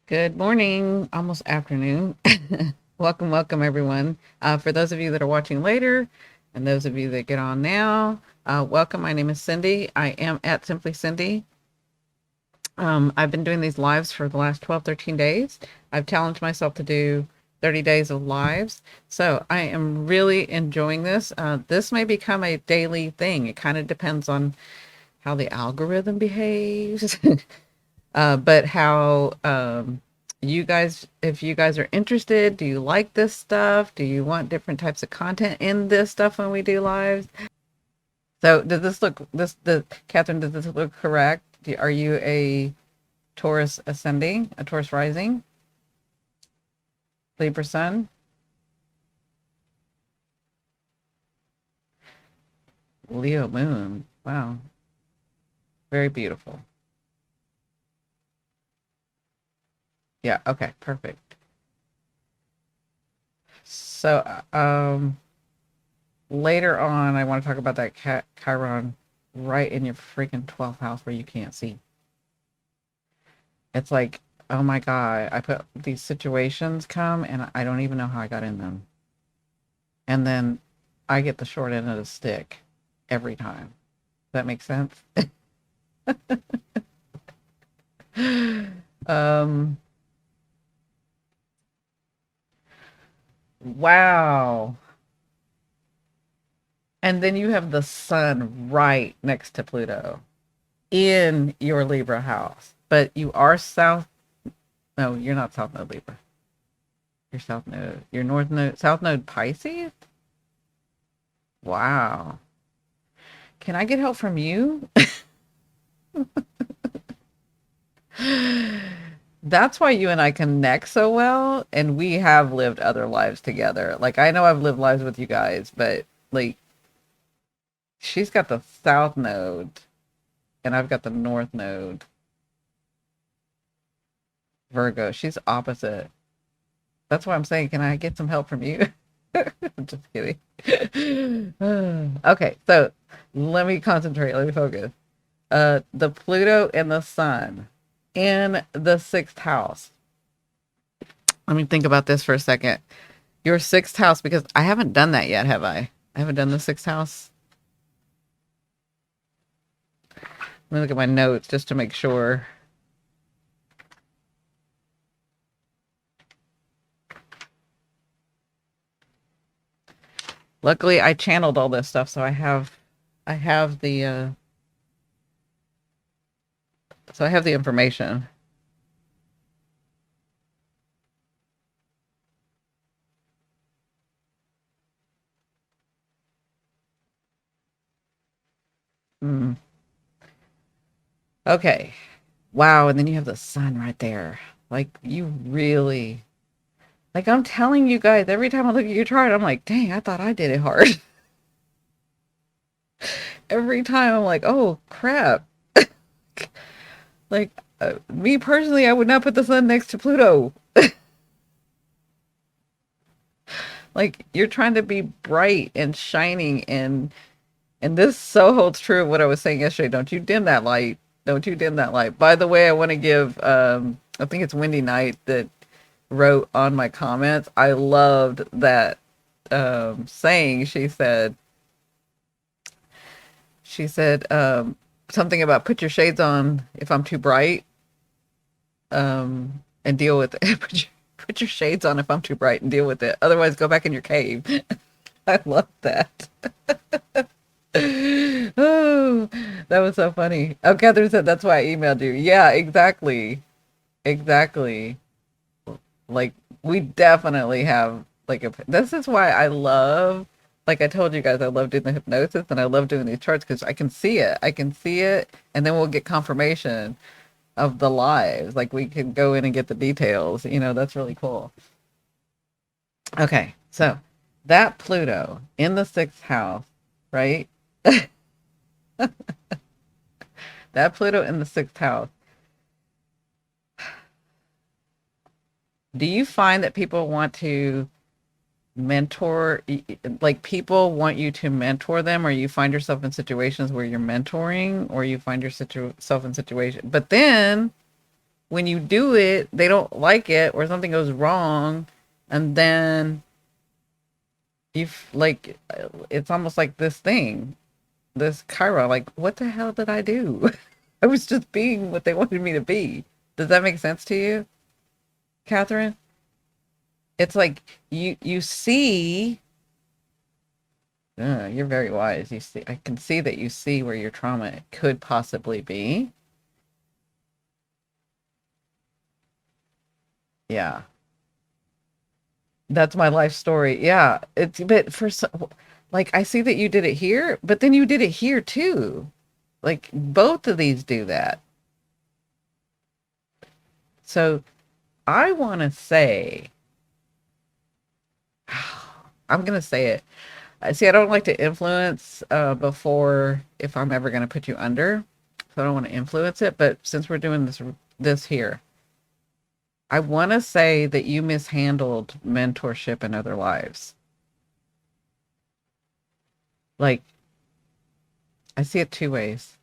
Good morning, almost afternoon. Welcome, everyone. For those of you that are watching later, and those of you that get on now, welcome. My name is Cindy. I am at Simply Cindy. I've been doing these lives for the last 12, 13 days. I've challenged myself to do 30 days of lives. So I am really enjoying this. This may become a daily thing. It kind of depends on how the algorithm behaves. But how you guys, if you guys are interested, do you like this stuff? Do you want different types of content in this stuff when we do lives? So does this look the Catherine, does this look correct? Are you a Taurus ascending, a Taurus rising, Libra sun, Leo moon? Wow, very beautiful. Yeah, okay, perfect. So later on, I want to talk about that Chiron right in your freaking 12th house where you can't see. It's like, oh my God, I put these situations come and I don't even know how I got in them. And then I get the short end of the stick every time. Does that make sense? um, wow. And then you have the sun right next to Pluto in your Libra house. But you are south. No, you're not south node Libra. You're south node. You're north node, south node Pisces? Wow. Can I get help from you? That's why you and I connect so well, and we have lived other lives together. Like, I know I've lived lives with you guys, but like, she's got the south node and I've got the north node, Virgo. She's opposite. That's why I'm saying, can I get some help from you? I'm just kidding. Okay, so let me concentrate, let me focus. The Pluto and the Sun in the sixth house. Let me think about this for a second. Your sixth house, because I haven't done that yet, have I? I haven't done the sixth house. Let me look at my notes just to make sure. Luckily, I channeled all this stuff, so I have the information. Mm. Okay. Wow, and then you have the sun right there. Like you really, like I'm telling you guys, every time I look at your chart, I'm like, dang, I thought I did it hard. Every time I'm like, oh crap. Like me personally, I would not put the sun next to Pluto. Like you're trying to be bright and shining, and this so holds true of what I was saying yesterday. Don't you dim that light. Don't you dim that light. By the way, I want to give I think it's Wendy Knight that wrote on my comments. I loved that saying. She said something about put your shades on if I'm too bright, and deal with it. Put your shades on if I'm too bright and deal with it. Otherwise, go back in your cave. I love that. Oh, that was so funny. Oh, Catherine said that's why I emailed you. Yeah, exactly. Exactly. Like we definitely have like a this is why I love, like I told you guys, I love doing the hypnosis and I love doing these charts because I can see it. I can see it, and then we'll get confirmation of the lives. Like we can go in and get the details. That's really cool. Okay, so that Pluto in the sixth house, right? That Pluto in the sixth house. Do you find that people want to mentor, like people want you to mentor them, or you find yourself in situations where you're mentoring, or you find yourself in situation, but then when you do it, they don't like it or something goes wrong. And then you've like, it's almost like this thing, this Chiron, like, what the hell did I do? I was just being what they wanted me to be. Does that make sense to you, Catherine? It's like you see, you're very wise. You see, I can see that you see where your trauma could possibly be. Yeah, that's my life story. Yeah, it's but for like I see that you did it here, but then you did it here too. Like both of these do that. So I want to say, I'm gonna say it. I see. I don't like to influence before if I'm ever gonna put you under, so I don't want to influence it. But since we're doing this here, I want to say that you mishandled mentorship in other lives. Like I see it two ways.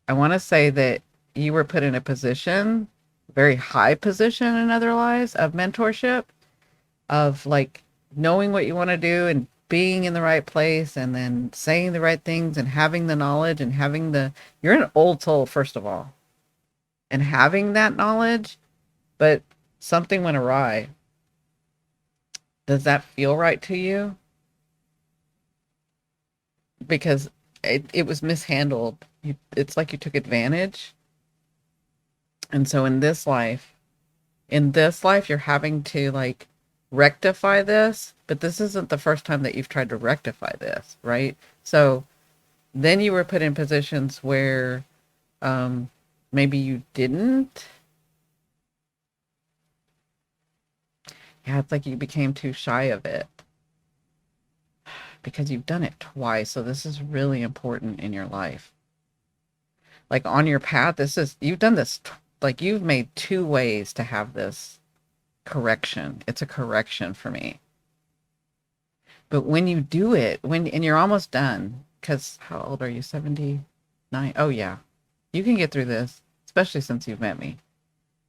I want to say that you were put in a position, very high position in other lives of mentorship, of like knowing what you want to do and being in the right place and then saying the right things and having the knowledge and having the, you're an old soul, first of all, and having that knowledge, but something went awry. Does that feel right to you? Because it was mishandled. It's like you took advantage. And so in this life, you're having to like rectify this, but this isn't the first time that you've tried to rectify this, right? So then you were put in positions where um, maybe you didn't. Yeah, it's like you became too shy of it because you've done it twice. So this is really important in your life. Like on your path, you've done this, like you've made two ways to have this correction. It's a correction for me. But when you do it, and you're almost done, because how old are you? 79? Oh, yeah. You can get through this, especially since you've met me.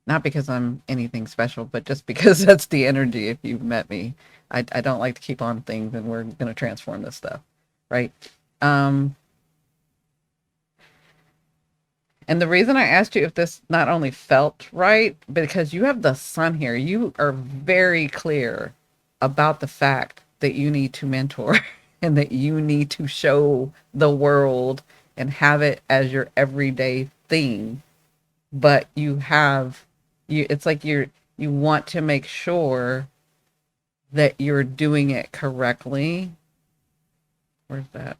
Not because I'm anything special, but just because that's the energy if you've met me. I don't like to keep on things and we're going to transform this stuff. Right. Um, and the reason I asked you if this not only felt right, because you have the sun here, you are very clear about the fact that you need to mentor and that you need to show the world and have it as your everyday thing. But it's like you want to make sure that you're doing it correctly. Where's that?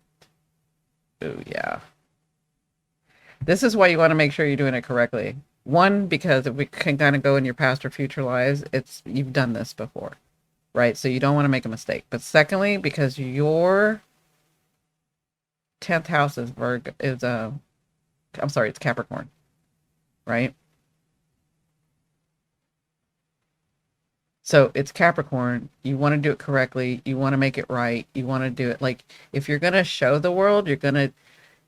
Oh, yeah. This is why you want to make sure you're doing it correctly. One, because if we can kind of go in your past or future lives, it's you've done this before, right? So you don't want to make a mistake. But secondly, because your 10th house is Virgo is I'm sorry, it's Capricorn, right? So it's Capricorn. You want to do it correctly. You want to make it right. You want to do it like if you're gonna show the world, you're gonna.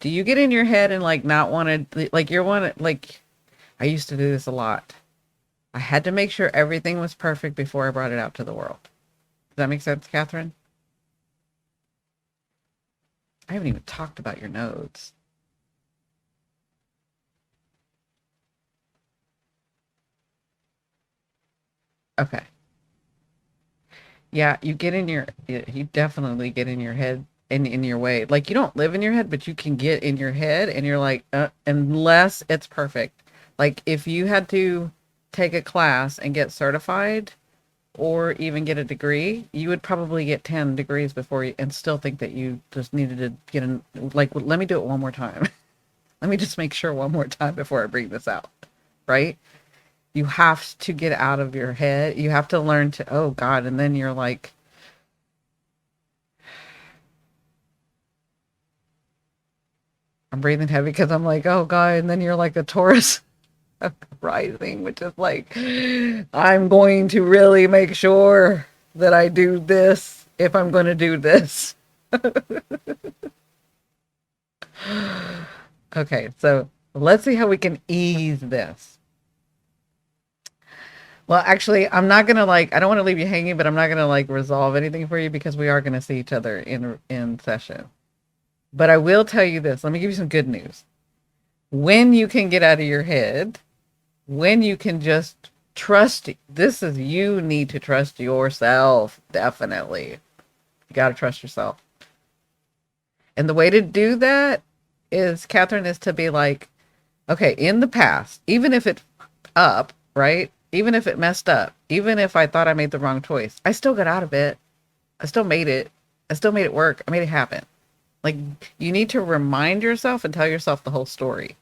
Do you get in your head and like not want to like you're one like I used to do this a lot. I had to make sure everything was perfect before I brought it out to the world. Does that make sense, Catherine? I haven't even talked about your nodes. Okay. Yeah, you definitely get in your head and in your way. Like you don't live in your head, but you can get in your head and you're like, unless it's perfect. Like if you had to take a class and get certified or even get a degree, you would probably get 10 degrees before you and still think that you just needed to get in like let me do it one more time. Let me just make sure one more time before I bring this out. Right? You have to get out of your head. You have to learn to, oh God, and then you're like I'm breathing heavy because I'm like, oh God, and then you're like a Taurus rising, which is like, I'm going to really make sure that I do this if I'm going to do this. Okay, so Let's see how we can ease this. Well, actually, I'm not gonna like. I don't want to leave you hanging, but I'm not gonna like resolve anything for you because we are gonna see each other in session. But I will tell you this. Let me give you some good news. When you can get out of your head, when you can just trust, this is you need to trust yourself. Definitely, you got to trust yourself. And the way to do that is, Catherine, is to be like, okay, in the past, even if it's up, right? Even if it messed up, even if I thought I made the wrong choice, I still got out of it. I still made it. I still made it work. I made it happen. Like, you need to remind yourself and tell yourself the whole story.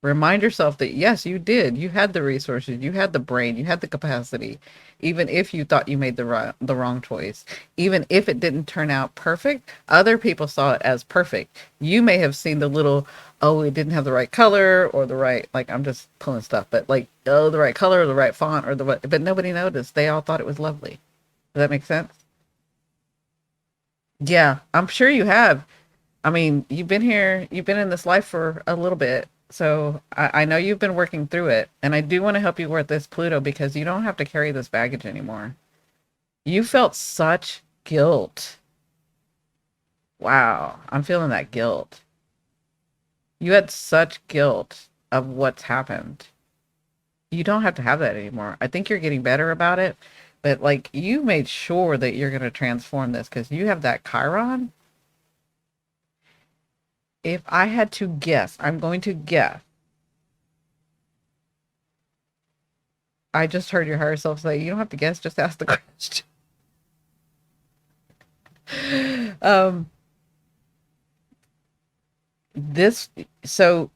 Remind yourself that yes, you did. You had the resources, you had the brain, you had the capacity. Even if you thought you made the wrong choice, even if it didn't turn out perfect, other people saw it as perfect. You may have seen the little, oh, it didn't have the right color or the right, like, I'm just pulling stuff, but like, oh, the right color or the right font or the what, but nobody noticed. They all thought it was lovely. Does that make sense? Yeah, I'm sure you have. I mean, you've been here, you've been in this life for a little bit. So I know you've been working through it. And I do want to help you with this Pluto because you don't have to carry this baggage anymore. You felt such guilt. Wow. I'm feeling that guilt. You had such guilt of what's happened. You don't have to have that anymore. I think you're getting better about it. But like, you made sure that you're going to transform this because you have that Chiron. If I had to guess, I'm going to guess. I just heard your higher self say, you don't have to guess, just ask the question. um, this, so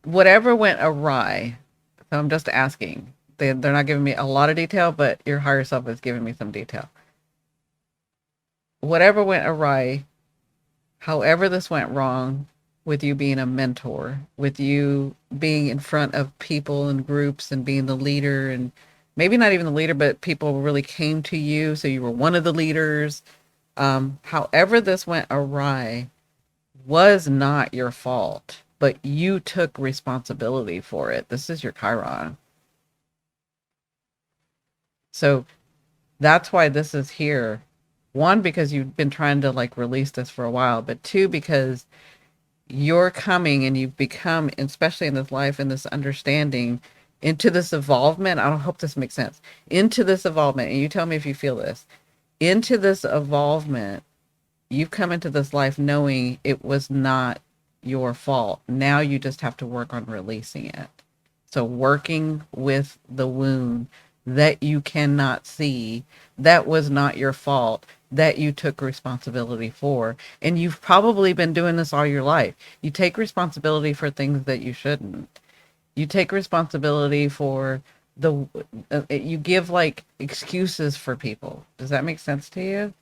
whatever went awry, so I'm just asking, they're not giving me a lot of detail, but your higher self is giving me some detail. Whatever went awry, however this went wrong, with you being a mentor, with you being in front of people and groups and being the leader, and maybe not even the leader, but people really came to you. So you were one of the leaders. However, this went awry was not your fault, but you took responsibility for it. This is your Chiron. So that's why this is here. One, because you've been trying to like release this for a while, but two, because you're coming and you've become, especially in this life and this understanding, into this evolvement. I don't hope this makes sense. Into this evolvement, and you tell me if you feel this. Into this evolvement, you've come into this life knowing it was not your fault. Now you just have to work on releasing it. So working with the wound that you cannot see, that was not your fault, that you took responsibility for. And you've probably been doing this all your life. You take responsibility for things that you shouldn't. You take responsibility for the, you give like excuses for people. Does that make sense to you?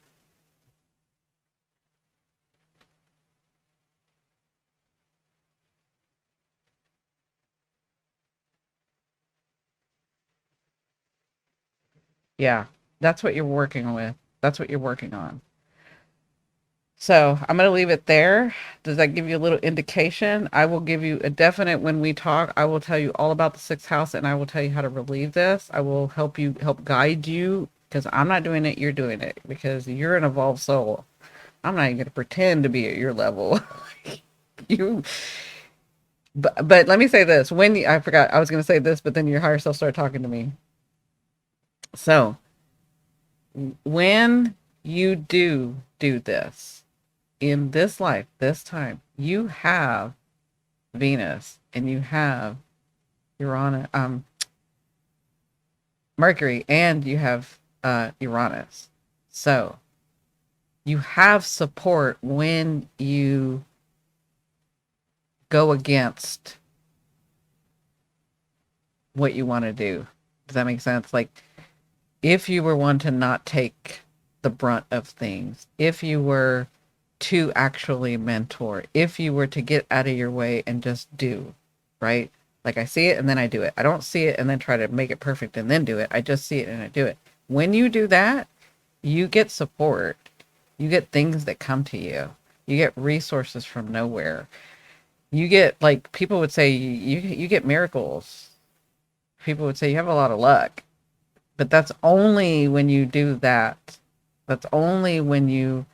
Yeah, that's what you're working with. That's what you're working on. So I'm going to leave it there. Does that give you a little indication? I will give you a definite when we talk. I will tell you all about the sixth house and I will tell you how to relieve this. I will help you, help guide you because I'm not doing it. You're doing it because you're an evolved soul. I'm not even going to pretend to be at your level. you, but let me say this. I forgot I was going to say this, but then your higher self started talking to me. So when you do this, in this life, this time, you have Venus and you have Uranus, Mercury, and you have Uranus. So you have support when you go against what you want to do. Does that make sense? Like, if you were one to not take the brunt of things, if you were to actually mentor, if you were to get out of your way and just do, right? Like, I see it and then I do it. I don't see it and then try to make it perfect and then do it. I just see it and I do it. When you do that, you get support. You get things that come to you. You get resources from nowhere. You get like people would say you get miracles. People would say you have a lot of luck. But that's only when you do that. That's only when you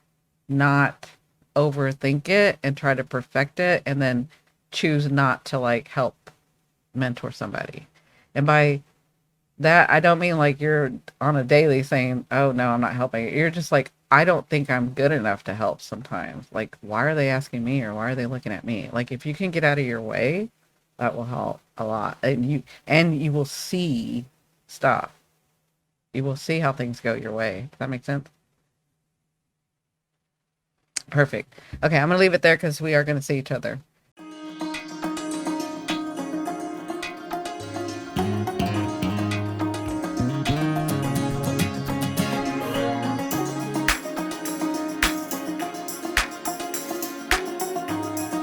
not overthink it and try to perfect it and then choose not to like help mentor somebody. And by that, I don't mean like you're on a daily saying, "Oh no, I'm not helping." You're just like, "I don't think I'm good enough to help sometimes." Like, why are they asking me or why are they looking at me? Like if you can get out of your way, that will help a lot. And you will see stuff. You will see how things go your way. Does that make sense? Perfect. Okay, I'm gonna leave it there because we are gonna see each other.